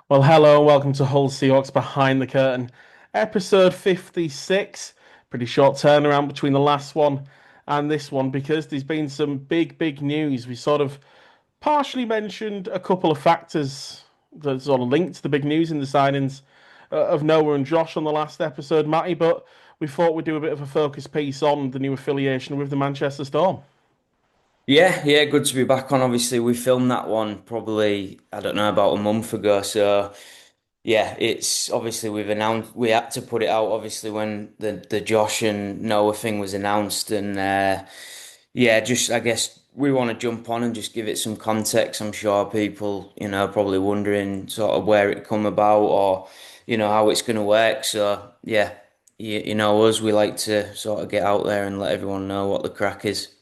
Well, hello and welcome to Hull Seahawks Behind the Curtain, episode 56. Pretty short turnaround between the last one and this one because there's been some big news. We sort of partially mentioned a couple of factors that sort of linked to the big news in the signings of Noah and Josh on the last episode, Matty, but we thought we'd do a bit of a focus piece on the new affiliation with the Manchester Storm. Yeah, good to be back on. Obviously, we filmed that one probably, I don't know, about a month ago. So, yeah, it's obviously we had to put it out obviously when the Josh and Noah thing was announced. And yeah, just I guess we want to jump on and just give it some context. I'm sure people, probably wondering sort of where it come about or, how it's going to work. So, yeah, you know us, we like to sort of get out there and let everyone know what the crack is.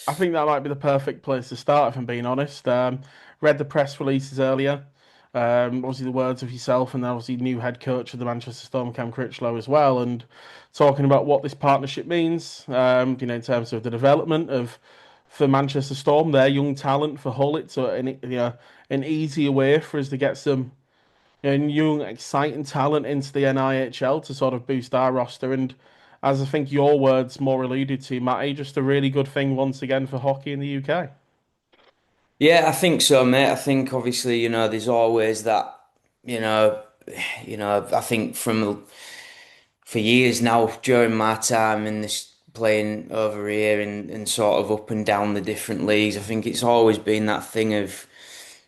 I think that might be the perfect place to start, if I'm being honest. Read the press releases earlier. Obviously, the words of yourself and obviously new head coach of the Manchester Storm, Cam Critchlow, as well, and talking about what this partnership means. In terms of the development of for Manchester Storm, their young talent for Hull. It's an easier way for us to get some young, exciting talent into the NIHL to sort of boost our roster. And as I think your words more alluded to, Matty, just a really good thing once again for hockey in the UK. Yeah, I think so, mate. I think obviously, there's always that, you know, I think for years now during my time in this playing over here and sort of up and down the different leagues, I think it's always been that thing of,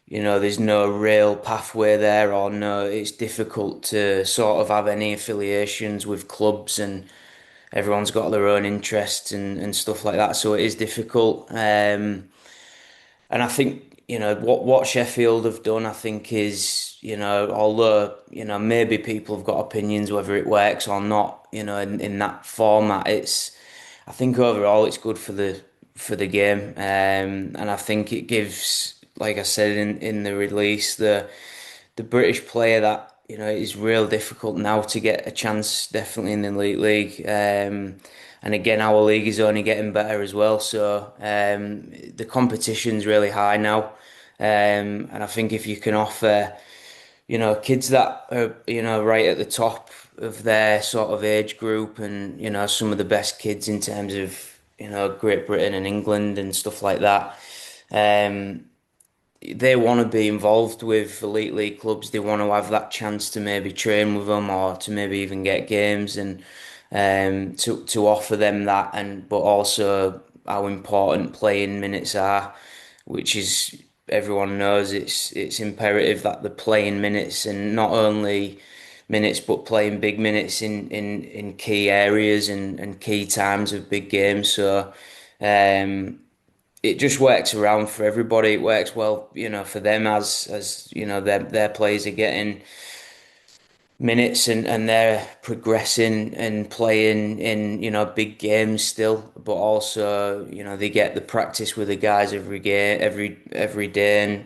there's no real pathway there or no, it's difficult to sort of have any affiliations with clubs and everyone's got their own interests and stuff like that. So it is difficult. And I think, what Sheffield have done, I think is, although, maybe people have got opinions whether it works or not, in that format, I think overall it's good for the game. And I think it gives, like I said in the release, the British player that, it is real difficult now to get a chance, definitely in the elite league. And again, our league is only getting better as well. So the competition's really high now. And I think if you can offer, kids that are, right at the top of their sort of age group and, some of the best kids in terms of, Great Britain and England and stuff like that. Um, they want to be involved with elite league clubs. They want to have that chance to maybe train with them or to maybe even get games and to offer them that and but also how important playing minutes are, which is everyone knows it's imperative that the playing minutes and not only minutes but playing big minutes in key areas and key times of big games. So it just works around for everybody. It works well, for them as their players are getting minutes and they're progressing and playing in, big games still, but also, they get the practice with the guys every game, every day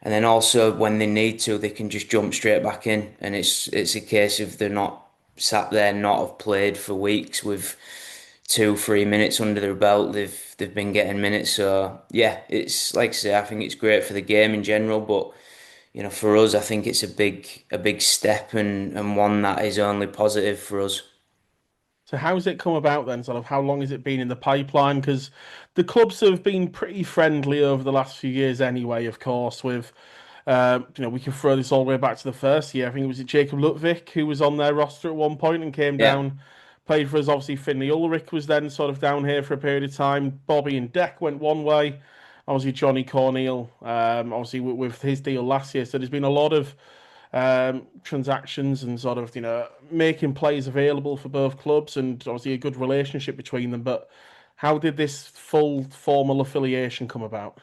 and then also when they need to, they can just jump straight back in. And it's a case of they're not sat there not have played for weeks with 2, 3 minutes under their belt. They've been getting minutes. So yeah, it's like I say, I think it's great for the game in general, but for us, I think it's a big step and one that is only positive for us. So how's it come about then? Sort of how long has it been in the pipeline? Because the clubs have been pretty friendly over the last few years anyway, of course, with we can throw this all the way back to the first year. I think it was Jacob Lutvik who was on their roster at one point and came Yeah. down, played for us. Obviously, Finley Ulrich was then sort of down here for a period of time. Bobby and Deck went one way. Obviously, Johnny Corneal, obviously with his deal last year. So there's been a lot of transactions and sort of making players available for both clubs and obviously a good relationship between them. But how did this full formal affiliation come about?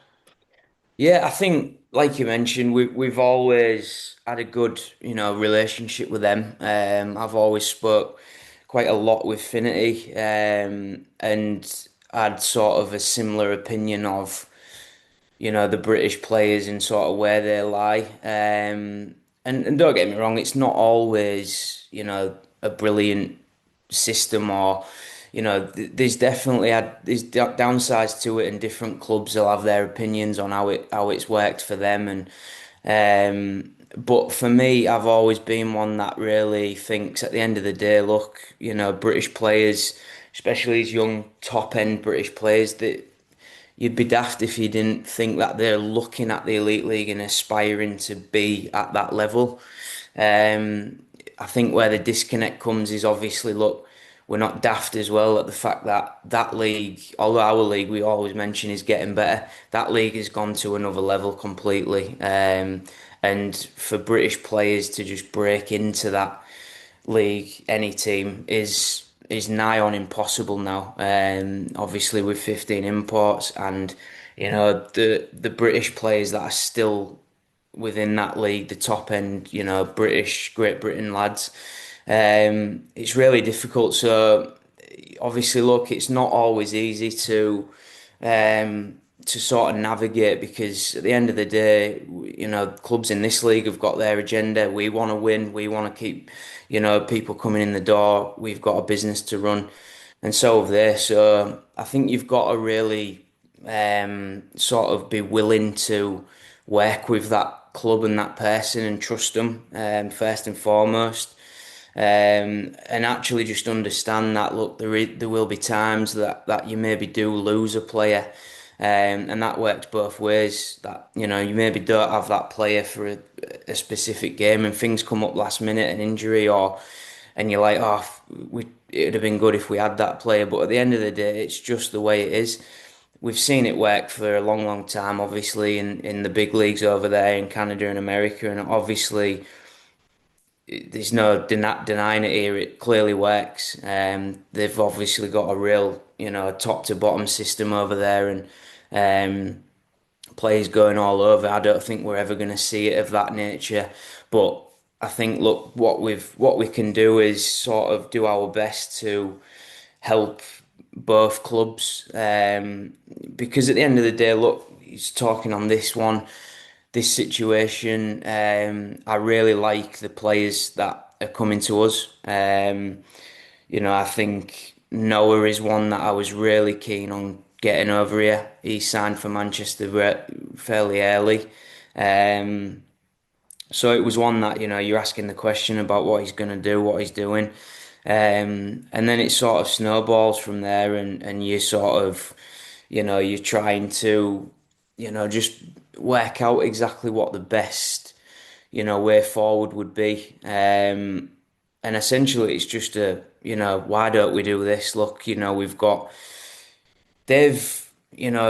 Yeah, I think like you mentioned, we've always had a good, relationship with them. I've always spoke quite a lot with Finity, and had sort of a similar opinion of, the British players and sort of where they lie. And don't get me wrong, it's not always, a brilliant system or, there's definitely there's downsides to it, and different clubs will have their opinions on how it's worked for them. And But for me, I've always been one that really thinks at the end of the day, look, British players, especially these young top end British players, that you'd be daft if you didn't think that they're looking at the Elite League and aspiring to be at that level. Um, I think where the disconnect comes is obviously, look, we're not daft as well at the fact that that league, although our league we always mention is getting better, that league has gone to another level completely. And for British players to just break into that league, any team is nigh on impossible now. Obviously with 15 imports and the British players that are still within that league, the top end, British Great Britain lads. It's really difficult. So obviously, look, it's not always easy to sort of navigate because at the end of the day, clubs in this league have got their agenda. We want to win. We want to keep, people coming in the door. We've got a business to run, and so have they. So I think you've got to really sort of be willing to work with that club and that person and trust them first and foremost. And actually just understand that look there will be times that you maybe do lose a player, and that works both ways. That you maybe don't have that player for a specific game, and things come up last minute, an injury, and you're like, oh, it would have been good if we had that player. But at the end of the day, it's just the way it is. We've seen it work for a long, long time, obviously, in the big leagues over there in Canada and America, and obviously there's no denying it here. It clearly works. They've obviously got a real, top to bottom system over there, and players going all over. I don't think we're ever going to see it of that nature. But I think, look, what we can do is sort of do our best to help both clubs. Because at the end of the day, look, he's talking on this situation. I really like the players that are coming to us. I think Noah is one that I was really keen on getting over here. He signed for Manchester fairly early. Um, so it was one that, you're asking the question about what he's going to do, what he's doing. And then it sort of snowballs from there and you sort of, you're trying to, just work out exactly what the best, way forward would be. And essentially it's just why don't we do this? Look, they've,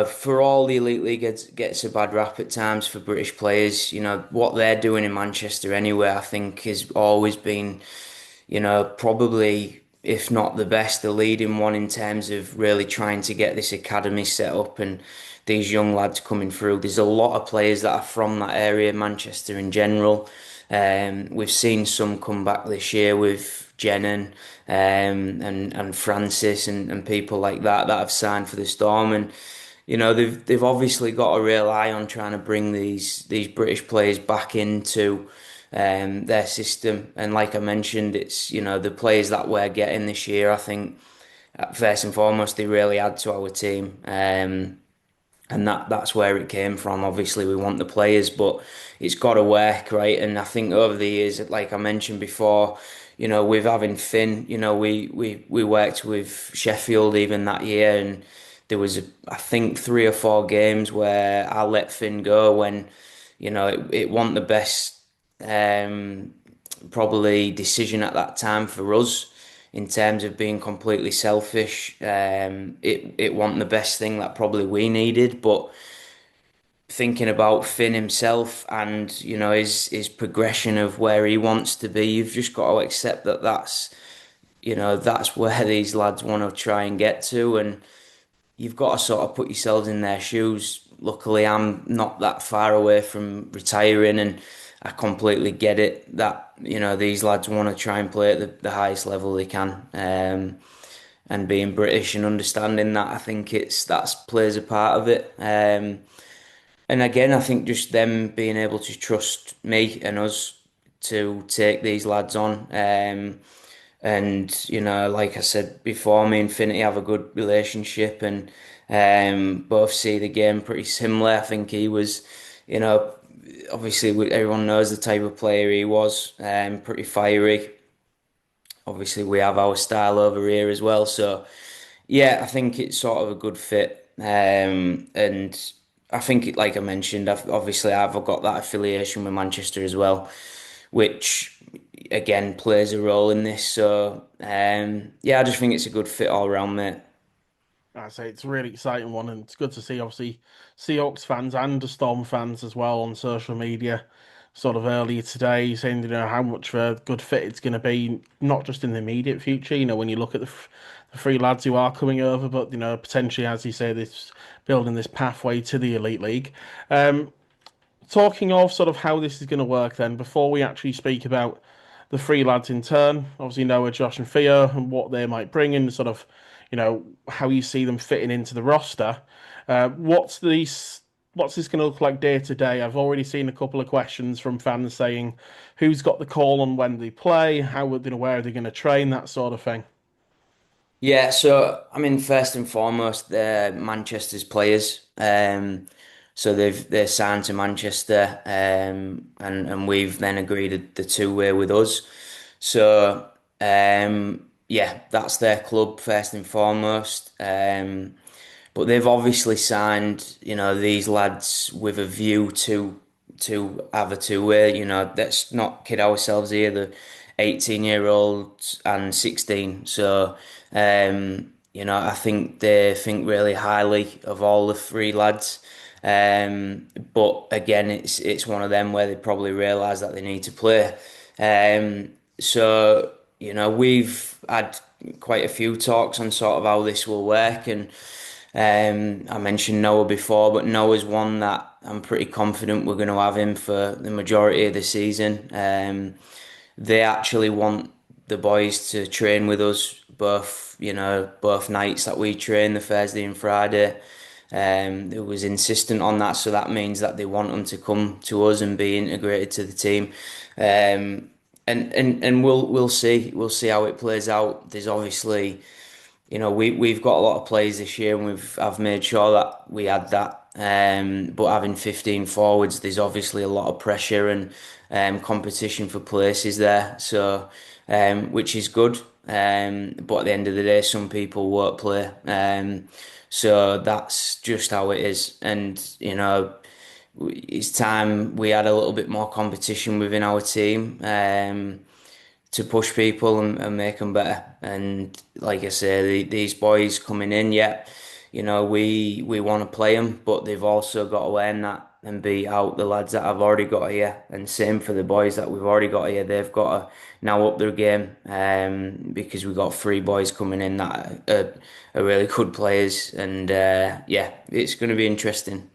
for all the Elite League gets a bad rap at times for British players, what they're doing in Manchester anyway, I think has always been, probably, if not the best, the leading one in terms of really trying to get this academy set up and these young lads coming through. There's a lot of players that are from that area, Manchester in general. We've seen some come back this year with Jenon and Francis and people like that have signed for the Storm, and they've obviously got a real eye on trying to bring these British players back into their system. And like I mentioned, it's the players that we're getting this year. I think first and foremost they really add to our team. And that's where it came from. Obviously, we want the players, but it's got to work, right? And I think over the years, like I mentioned before, with having Finn, we worked with Sheffield even that year, and there was I think 3 or 4 games where I let Finn go when, it wasn't the best um, probably decision at that time for us in terms of being completely selfish. It wasn't the best thing that probably we needed, but thinking about Finn himself and his progression of where he wants to be, you've just got to accept that that's where these lads want to try and get to, and you've got to sort of put yourselves in their shoes. Luckily, I'm not that far away from retiring, and I completely get it that these lads want to try and play at the highest level they can. And being British and understanding that, I think that's plays a part of it. And again, I think just them being able to trust me and us to take these lads on. And like I said before, me and Finity have a good relationship and both see the game pretty similar. I think he was, you know, obviously everyone knows the type of player he was, pretty fiery. Obviously, we have our style over here as well. So, yeah, I think it's sort of a good fit. And I think, like I mentioned, I've got that affiliation with Manchester as well, which again plays a role in this. So, yeah, I just think it's a good fit all around, mate. I say it's a really exciting one, and it's good to see obviously Seahawks fans and the Storm fans as well on social media, sort of earlier today, saying how much of a good fit it's going to be, not just in the immediate future. When you look at the three lads who are coming over, but potentially, as you say, this building this pathway to the elite league. Um, Talking of sort of how this is going to work, then before we actually speak about the three lads in turn, obviously Noah, Josh, and Theo, and what they might bring in, sort of, how you see them fitting into the roster. What's this going to look like day to day? I've already seen a couple of questions from fans saying who's got the call on when they play, where are they going to train, that sort of thing. Yeah, so I mean, first and foremost, they're Manchester's players. So they're signed to Manchester, and we've then agreed the two-way with us. So yeah, that's their club first and foremost. But they've obviously signed, these lads with a view to have a two-way. Let's not kid ourselves here. The 18-year-olds and 16. So, I think they think really highly of all the three lads. But again, it's one of them where they probably realise that they need to play. So, we've had quite a few talks on sort of how this will work, and I mentioned Noah before, but Noah's one that I'm pretty confident we're going to have him for the majority of the season. They actually want the boys to train with us both nights that we train, the Thursday and Friday. They was insistent on that, so that means that they want them to come to us and be integrated to the team. And we'll see how it plays out. There's obviously, we've got a lot of players this year, and I've made sure that we had that. But having 15 forwards, there's obviously a lot of pressure and competition for places there. So, which is good. But at the end of the day, some people won't play. So that's just how it is. And it's time we had a little bit more competition within our team. To push people and make them better. And like I say, these boys coming in, yeah, we want to play them, but they've also got to earn that and beat out the lads that I've already got here. And same for the boys that we've already got here. They've got to now up their game, because we've got three boys coming in that are really good players. And yeah, it's going to be interesting.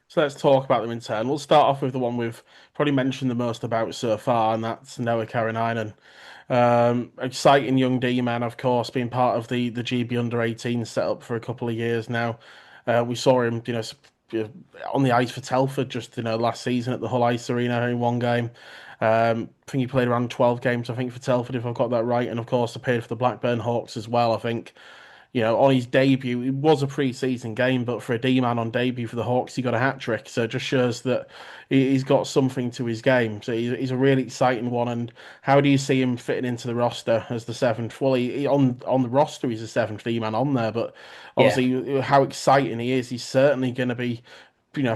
So let's talk about them in turn. We'll start off with the one we've probably mentioned the most about so far, and that's Noah Karinainen. Exciting young D man, of course, being part of the GB under 18 setup for a couple of years now. We saw him, on the ice for Telford just last season at the Hull Ice Arena in one game. I think he played around 12 games, I think, for Telford, if I've got that right, and of course, appeared for the Blackburn Hawks as well. I think on his debut, it was a pre-season game, but for a D-man on debut for the Hawks, he got a hat trick. So it just shows that he's got something to his game. So he's a really exciting one. And how do you see him fitting into the roster as the seventh? Well, on the roster, he's a seventh D-man on there, but Yeah. obviously, how exciting he is, he's certainly going to be,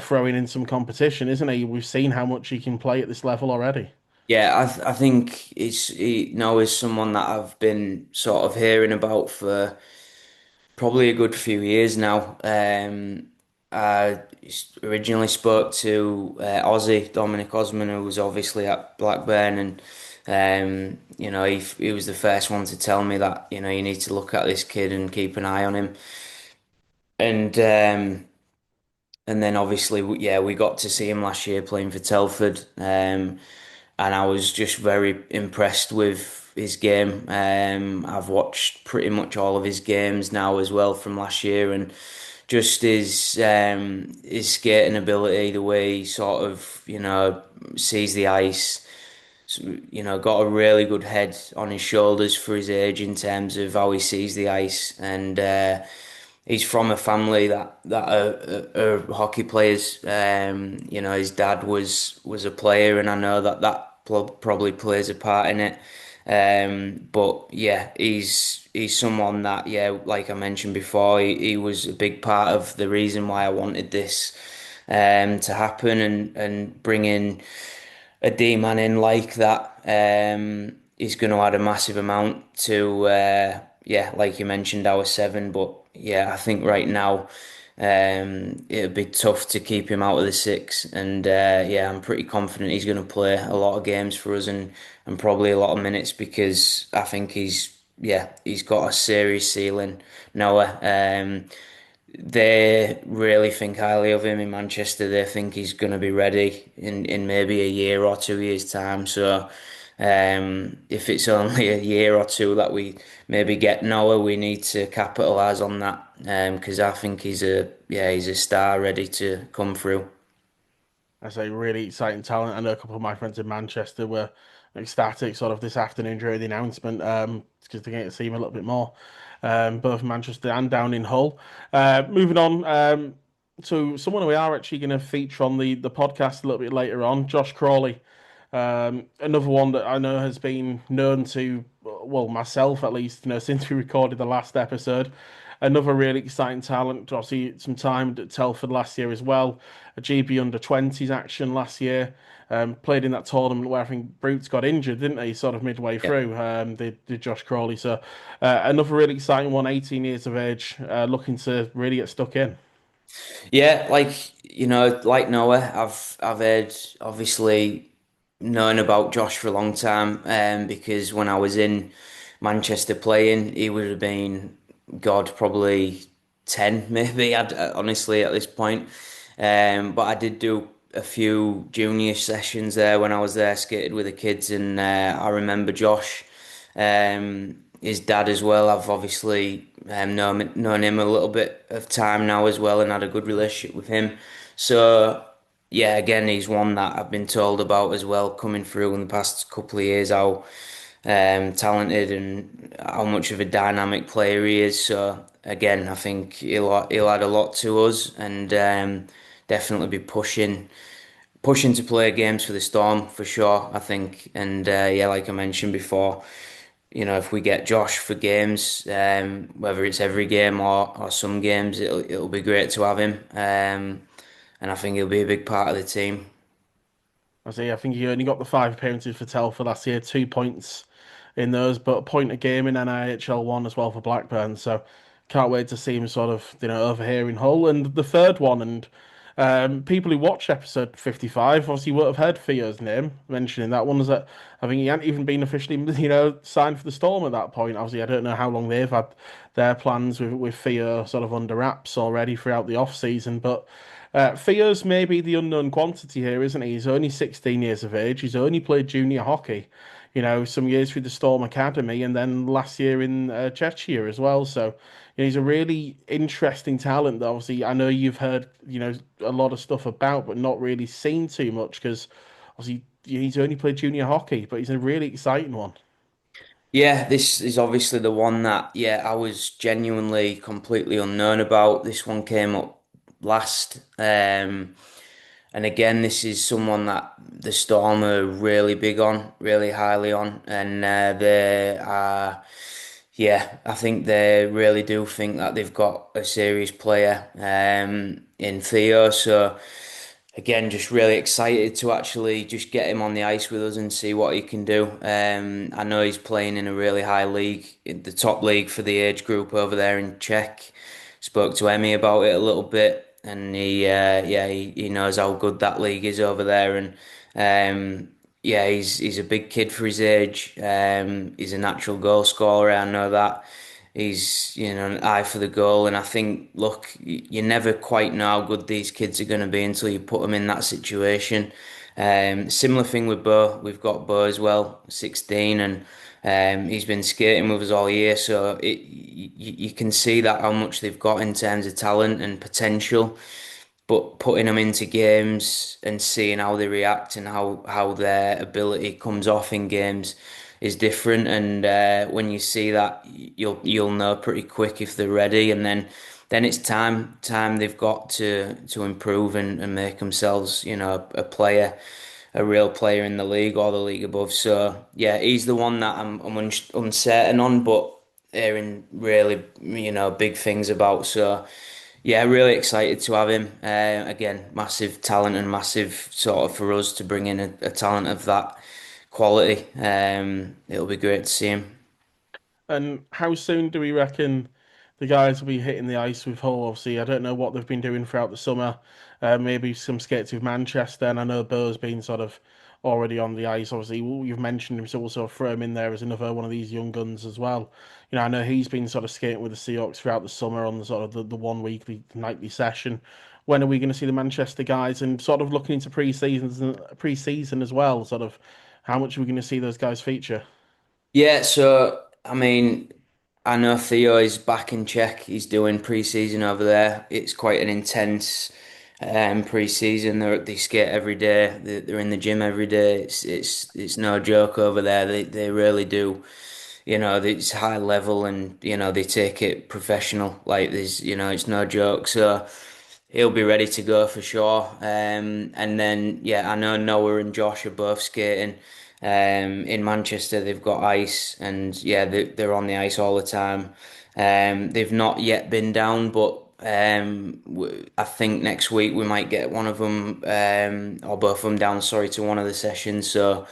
throwing in some competition, isn't he? We've seen how much he can play at this level already. Yeah, I think is someone that I've been sort of hearing about for probably a good few years now. I originally spoke to Aussie, Dominic Osman, who was obviously at Blackburn, and he was the first one to tell me that you need to look at this kid and keep an eye on him. And then obviously, yeah, we got to see him last year playing for Telford, and I was just very impressed with his game. I've watched pretty much all of his games now as well from last year, and just his skating ability, the way he sort of sees the ice, got a really good head on his shoulders for his age in terms of how he sees the ice, and he's from a family that are hockey players. His dad was a player, and I know that probably plays a part in it. But yeah, he's someone that, yeah, like I mentioned before, he was a big part of the reason why I wanted this to happen, and bringing a D man in like that is going to add a massive amount to yeah, like you mentioned, our seven. But yeah, I think right now it'd be tough to keep him out of the six, and yeah, I'm pretty confident he's going to play a lot of games for us, and probably a lot of minutes, because I think he's got a serious ceiling, Noah. They really think highly of him in Manchester. They think he's going to be ready in maybe a year or 2 years' time. So, if it's only a year or two that we maybe get Noah, we need to capitalise on that. Because I think he's a star ready to come through. I say really exciting talent. I know a couple of my friends in Manchester were ecstatic sort of this afternoon during the announcement, because they get to see him a little bit more, both in Manchester and down in Hull. Moving on to someone we are actually going to feature on the podcast a little bit later on, Josh Crawley. Another one that I know has been known to, well, myself at least, since we recorded the last episode. Another really exciting talent. Obviously, some time at Telford last year as well. A GB under 20s action last year. Played in that tournament where I think Brutes got injured, didn't they? Sort of midway Yeah. through, did Josh Crawley. So, another really exciting one, 18 years of age, looking to really get stuck in. Yeah, like Noah, I've heard, obviously, known about Josh for a long time, because when I was in Manchester playing, he would have been, God, probably 10 maybe, honestly, at this point. But I did do a few junior sessions there when I was there, skated with the kids, and I remember Josh, his dad as well. I've obviously known him a little bit of time now as well, and had a good relationship with him. So yeah, again, he's one that I've been told about as well, coming through in the past couple of years, how talented and how much of a dynamic player he is. So again, I think he'll add a lot to us, and definitely be pushing to play games for the Storm for sure, I think. And yeah, like I mentioned before, if we get Josh for games, whether it's every game or some games, it'll be great to have him. And I think he'll be a big part of the team. I think he only got the 5 appearances for Telford last year, 2 points in those, but a point a game in NIHL one as well for Blackburn. So can't wait to see him sort of, over here in Hull. And the third one, and people who watch episode 55 obviously would have heard Theo's name mentioning that one. Is that I think he hadn't even been officially, signed for the Storm at that point. Obviously, I don't know how long they've had their plans with Theo sort of under wraps already throughout the off season, but. Theo's maybe the unknown quantity here, isn't he? He's only 16 years of age. He's only played junior hockey, some years through the Storm Academy, and then last year in Czechia as well. So, he's a really interesting talent that obviously I know you've heard, a lot of stuff about, but not really seen too much because obviously he's only played junior hockey, but he's a really exciting one. Yeah, this is obviously the one that, yeah, I was genuinely completely unknown about. This one came up last. And again, this is someone that the Storm are really big on, really highly on, and they are, yeah, I think they really do think that they've got a serious player in Theo. So again, just really excited to actually just get him on the ice with us and see what he can do. I know he's playing in a really high league, in the top league for the age group over there in Czech. Spoke to Emmy about it a little bit, and he knows how good that league is over there, and yeah, he's a big kid for his age. He's a natural goal scorer. I know that. He's, an eye for the goal, and I think, look, you never quite know how good these kids are going to be until you put them in that situation. Similar thing with Bo. We've got Bo as well, 16, and he's been skating with us all year, so you can see that how much they've got in terms of talent and potential. But putting them into games and seeing how they react and how their ability comes off in games is different. And when you see that, you'll know pretty quick if they're ready. And then then it's time they've got to improve and make themselves, a player, a real player in the league or the league above. So yeah, he's the one that I'm uncertain on, but hearing really, big things about. So yeah, really excited to have him. Again, massive talent and massive sort of for us to bring in a talent of that quality. It'll be great to see him. And how soon do we reckon the guys will be hitting the ice with Hull? Obviously, I don't know what they've been doing throughout the summer. Maybe some skates with Manchester, and I know Bo's been sort of already on the ice. Obviously, you've mentioned him, so we'll sort of throw him in there as another one of these young guns as well. I know he's been sort of skating with the Seahawks throughout the summer on the sort of the one weekly nightly session. When are we going to see the Manchester guys and sort of looking into pre-season as well? Sort of how much are we going to see those guys feature? Yeah, so I mean, I know Theo is back in Czech. He's doing pre-season over there. It's quite an intense pre-season. They skate every day. They're in the gym every day. It's no joke over there. They really do. It's high level and they take it professional. Like it's no joke. So he'll be ready to go for sure. And then yeah, I know Noah and Josh are both skating. In Manchester, they've got ice, and yeah, they're on the ice all the time. They've not yet been down, but I think next week we might get one of them, or both of them down. Sorry, to one of the sessions. So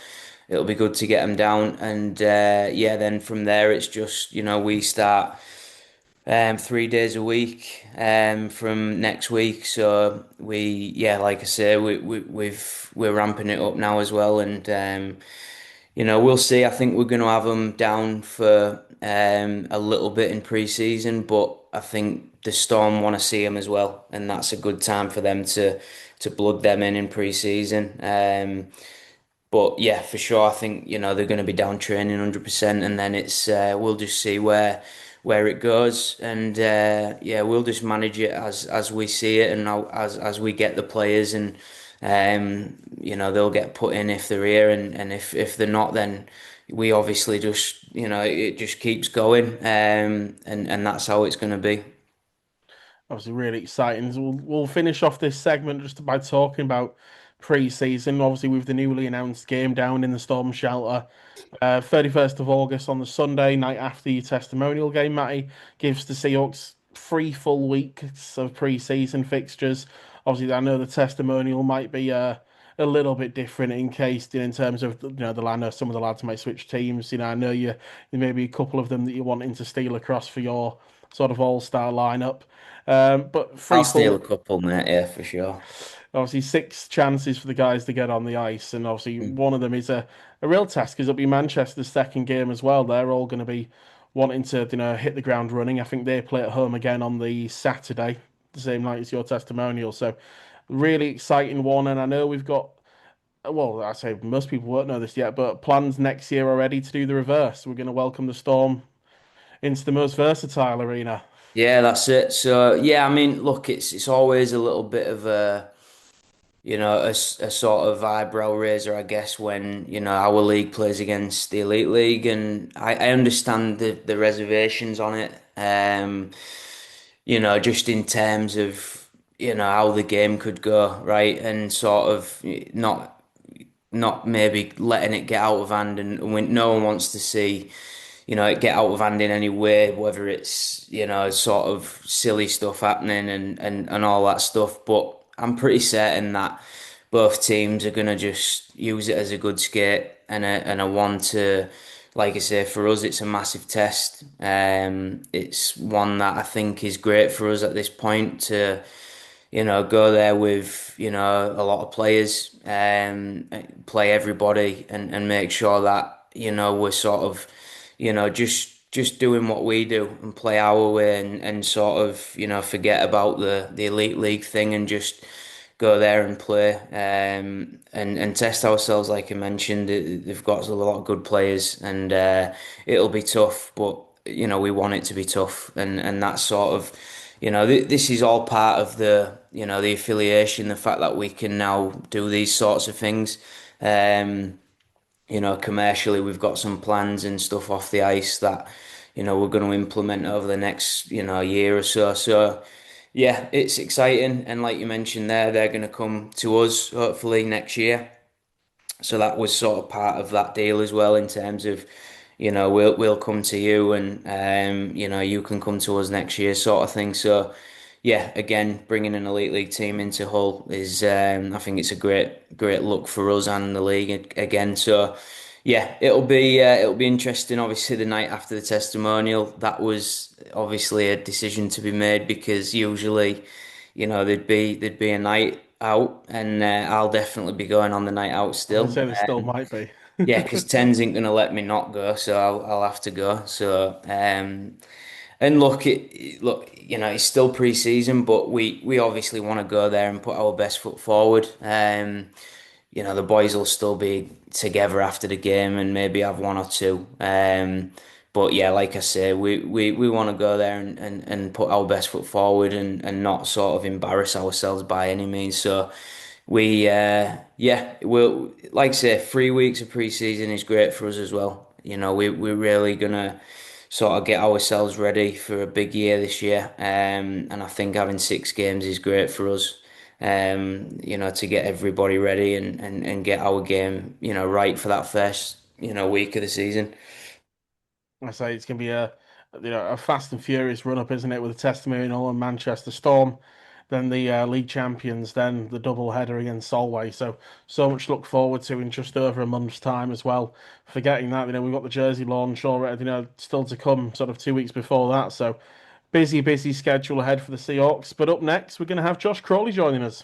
it'll be good to get them down, and yeah, then from there it's just we start 3 days a week from next week. So yeah, like I say, we're ramping it up now as well, and we'll see. I think we're going to have them down for a little bit in pre-season, but I think the Storm want to see them as well, and that's a good time for them to blood them in pre-season. But yeah, for sure, I think they're going to be down training 100%, and then it's we'll just see where it goes, and yeah, we'll just manage it as we see it, and as we get the players, and they'll get put in if they're here, and if they're not, then we obviously just it just keeps going, and that's how it's going to be. Obviously really exciting. So we'll finish off this segment just by talking about pre-season. Obviously, with the newly announced game down in the Storm Shelter, 31st of August on the Sunday night after your testimonial game, Matty gives the Seahawks 3 full weeks of pre-season fixtures. Obviously, I know the testimonial might be a little bit different in case in terms of the I know some of the lads might switch teams. I know there may be a couple of them that you're wanting to steal across for your sort of all-star lineup. But I'll three steal a full, couple, mate. Yeah, for sure. obviously six chances for the guys to get on the ice, and obviously one of them is a real test because it'll be Manchester's second game as well. They're all going to be wanting to hit the ground running. I think they play at home again on the Saturday, the same night as your testimonial. So really exciting one, and I know we've got. Well, I say most people won't know this yet, but plans next year already to do the reverse. We're going to welcome the Storm into the most versatile arena. Yeah, that's it. So yeah, I mean, look, it's always a little bit of a sort of eyebrow raiser, I guess, when our league plays against the elite league, and I understand the reservations on it. Just in terms of how the game could go, right, and sort of not maybe letting it get out of hand, and when no one wants to see it get out of hand in any way, whether it's sort of silly stuff happening and all that stuff. But I'm pretty certain that both teams are gonna just use it as a good skate and a one to, like I say, for us it's a massive test. It's one that I think is great for us at this point to go there with, a lot of players, play everybody and make sure that, we're sort of, just doing what we do and play our way and sort of, forget about the elite league thing and just go there and play, and test ourselves. Like I mentioned, they've got a lot of good players, and it'll be tough, but we want it to be tough, and that's sort of this is all part of the affiliation, the fact that we can now do these sorts of things. Commercially, we've got some plans and stuff off the ice that, we're going to implement over the next, year or so. So yeah, it's exciting. And like you mentioned there, they're going to come to us hopefully next year. So that was sort of part of that deal as well in terms of, we'll come to you and you can come to us next year sort of thing. So yeah, again, bringing an elite league team into Hull is I think it's a great look for us and the league again. So yeah, it'll be interesting. Obviously, the night after the testimonial, that was obviously a decision to be made because usually, there'd be a night out, and I'll definitely be going on the night out I was gonna still. say there still might be. Yeah, because Tens ain't gonna let me not go, so I'll have to go. So and look, look, it's still pre-season, but we obviously want to go there and put our best foot forward. The boys will still be together after the game and maybe have one or two. But yeah, like I say, we want to go there and put our best foot forward and not sort of embarrass ourselves by any means. So we'll like I say, 3 weeks of pre-season is great for us as well. We're really gonna sort of get ourselves ready for a big year this year. And I think having 6 games is great for us. To get everybody ready and get our game, right for that first, week of the season. I say it's going to be a fast and furious run up, isn't it? With the testimonial and Manchester Storm, then the league champions, then the double header against Solway. So much to look forward to in just over a month's time as well. Forgetting that, we've got the jersey launch already, still to come, sort of 2 weeks before that. So busy schedule ahead for the Seahawks. But up next, we're going to have Josh Crawley joining us.